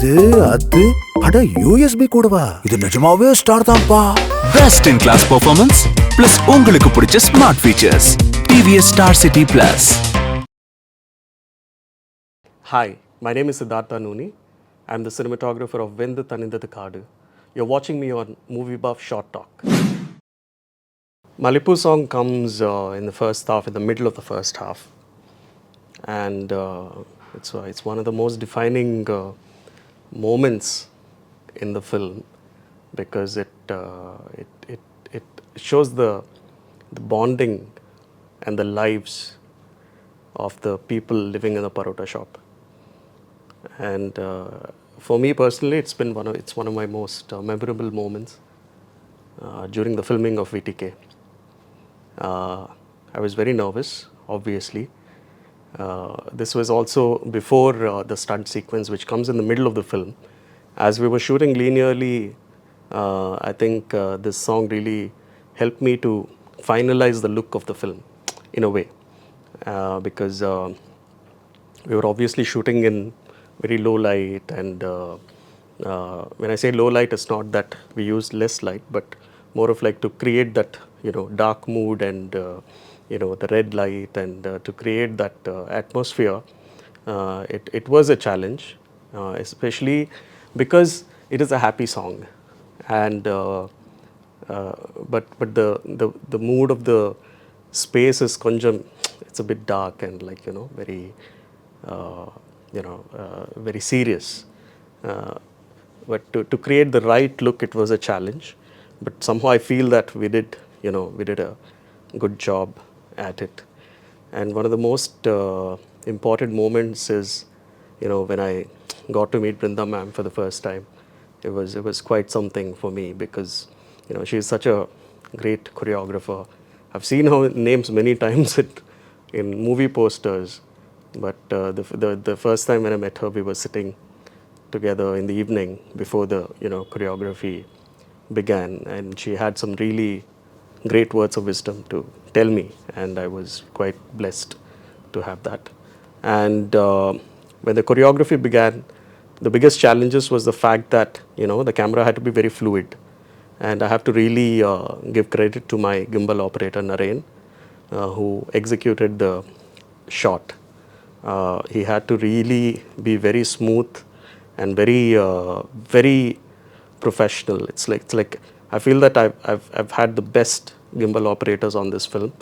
அது அட USB கூடவா? இது நிஜமாவே ஸ்டார் தான்ப்பா. Best in class performance plus உங்களுக்கு பிடிச்ச smart features. TVS Star City Plus. Hi, my name is Siddhartha Nuni. I'm the cinematographer of Vendhu Thanindhathu Kaadu. You're watching me on Moviebuff Short Talk. Mallipoo song comes in the first half, in the middle of the first half. And it's one of the most defining moments in the film because it shows the bonding and the lives of the people living in the parota shop. And for me personally, it's one of my most memorable moments during the filming of VTK. I was very nervous, obviously. This was also before the stunt sequence, which comes in the middle of the film. As we were shooting linearly, I think this song really helped me to finalize the look of the film in a way, because we were obviously shooting in very low light, and when I say low light, it's not that we used less light, but more of like to create that dark mood and the red light, and to create that atmosphere. It was a challenge, especially because it is a happy song, and but the mood of the space is it's a bit dark and very very serious. But to create the right look, it was a challenge. But somehow I feel that we did a good job at it. And one of the most important moments is, when I got to meet Brinda ma'am for the first time. It was quite something for me because, she is such a great choreographer. I've seen her names many times in movie posters, but the first time when I met her, we were sitting together in the evening before the choreography began, and she had some really great words of wisdom to tell me, and I was quite blessed to have that. And when the choreography began, the biggest challenges was the fact that the camera had to be very fluid, and I have to really give credit to my gimbal operator Naren, who executed the shot. He had to really be very smooth and very professional. It's like I feel that I've had the best gimbal operators on this film.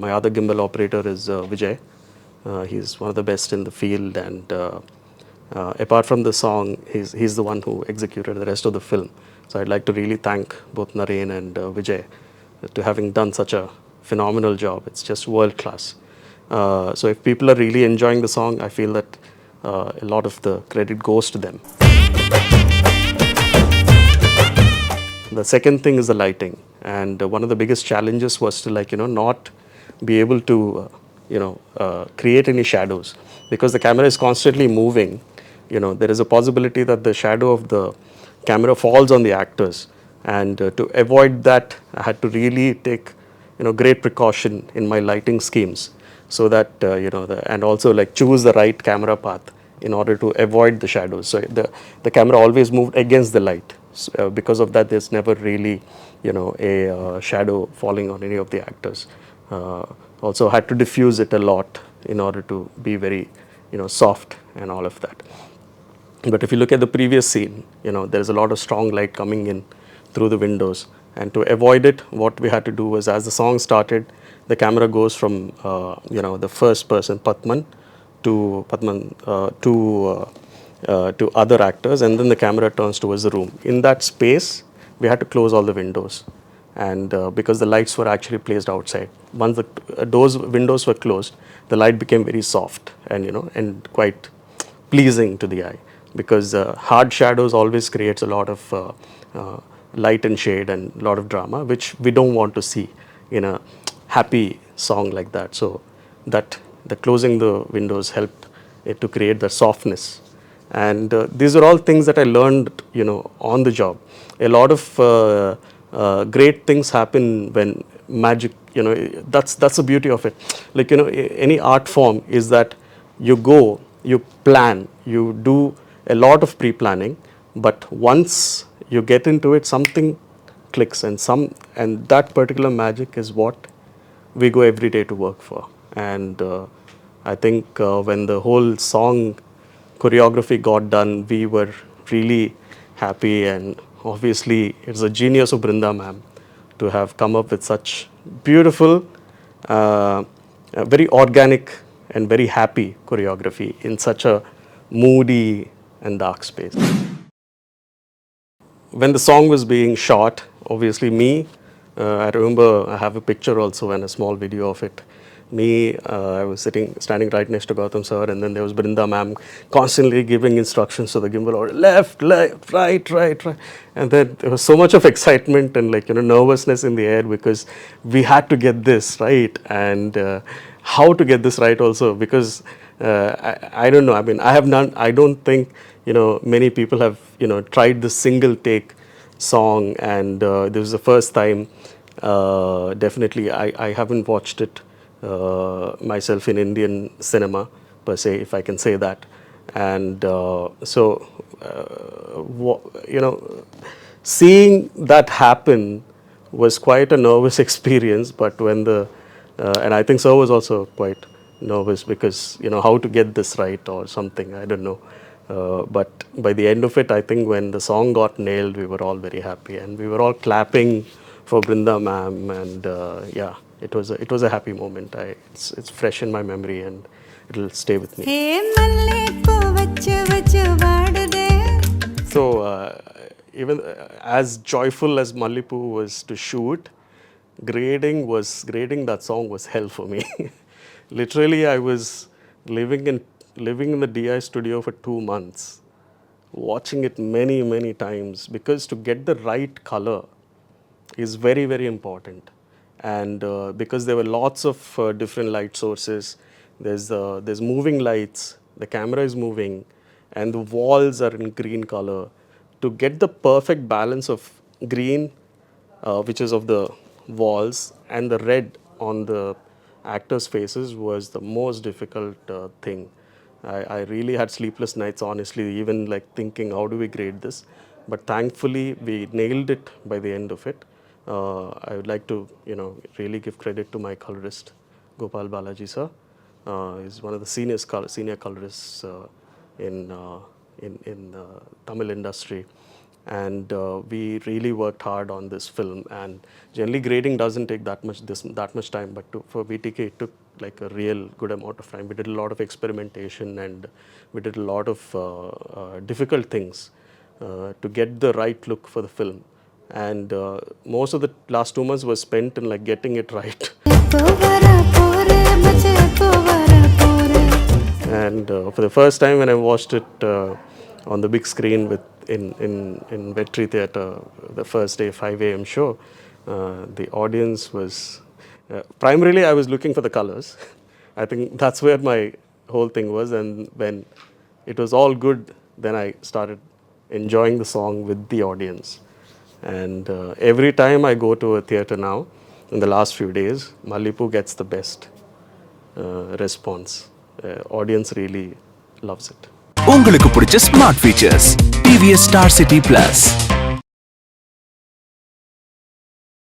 My other gimbal operator is Vijay. He's one of the best in the field, and apart from the song, he's the one who executed the rest of the film. So I'd like to really thank both Naren and Vijay to having done such a phenomenal job. It's just world class. So if people are really enjoying the song, I feel that a lot of the credit goes to them. The second thing is the lighting, and one of the biggest challenges was to not be able to create any shadows, because the camera is constantly moving. There is a possibility that the shadow of the camera falls on the actors, and to avoid that, I had to really take great precaution in my lighting schemes, so that and also choose the right camera path in order to avoid the shadows. So the camera always moved against the light. Because of that, there's never really a shadow falling on any of the actors. Also had to diffuse it a lot in order to be very soft and all of that. But if you look at the previous scene, there's a lot of strong light coming in through the windows, and to avoid it, what we had to do was, as the song started, the camera goes from the first person Padman to other actors, and then the camera turns towards the room. In that space, we had to close all the windows, and because the lights were actually placed outside. Once those windows were closed, the light became very soft and quite pleasing to the eye, because hard shadows always creates a lot of light and shade and a lot of drama, which we don't want to see in a happy song like that. So that the closing the windows helped it to create the softness. And these are all things that I learned on the job. A lot of great things happen when magic, that's the beauty of it. Any art form is that you go, you plan, you do a lot of pre-planning, but once you get into it, something clicks, and that particular magic is what we go every day to work for. And I think when the whole song choreography got done, we were really happy, and obviously it's a genius of Brinda ma'am to have come up with such beautiful, very organic and very happy choreography in such a moody and dark space. When the song was being shot, obviously I remember I have a picture also and a small video of it. I was standing right next to Gautam sir, and then there was Brinda ma'am constantly giving instructions to the gimbal, or left, right, and then there was so much of excitement and nervousness in the air because we had to get this right, and how to get this right also, because I don't know. I mean, I don't think many people have tried this single take song, and this is the first time. Definitely, I haven't watched it myself in Indian cinema per se, if I can say that. And seeing that happen was quite a nervous experience. But and I think sir was also quite nervous because how to get this right or something, I don't know. But by the end of it, I think when the song got nailed, we were all very happy, and we were all clapping for Brinda ma'am, and yeah, it was a happy moment. It's fresh in my memory, and it'll stay with me. So even as joyful as Mallipoo was to shoot, grading that song was hell for me. Literally, I was living in the DI studio for 2 months, watching it many times, because to get the right color is very, very important. And because there were lots of different light sources, there's moving lights, the camera is moving, and the walls are in green color. To get the perfect balance of green, which is of the walls, and the red on the actors' faces was the most difficult thing. I really had sleepless nights, honestly, even like thinking, how do we grade this? But thankfully, we nailed it by the end of it. I would like to, really give credit to my colorist, Gopal Balaji sir. He's one of the senior colorists in Tamil industry. And we really worked hard on this film. And generally, grading doesn't take that much time, but for BTK, it took like a real good amount of time. We did a lot of experimentation, and we did a lot of difficult things to get the right look for the film. And most of the last 2 months was spent in like getting it right. And for the first time when I watched it on the big screen in Vetri Theatre, the first day 5 a.m. show, the audience was primarily, I was looking for the colors. I think that's where my whole thing was. And when it was all good, then I started enjoying the song with the audience. And every time I go to a theatre now, in the last few days, Mallipoo gets the best response. Audience really loves it. உங்களுக்கு பிடிச்ச smart features TVS Star City Plus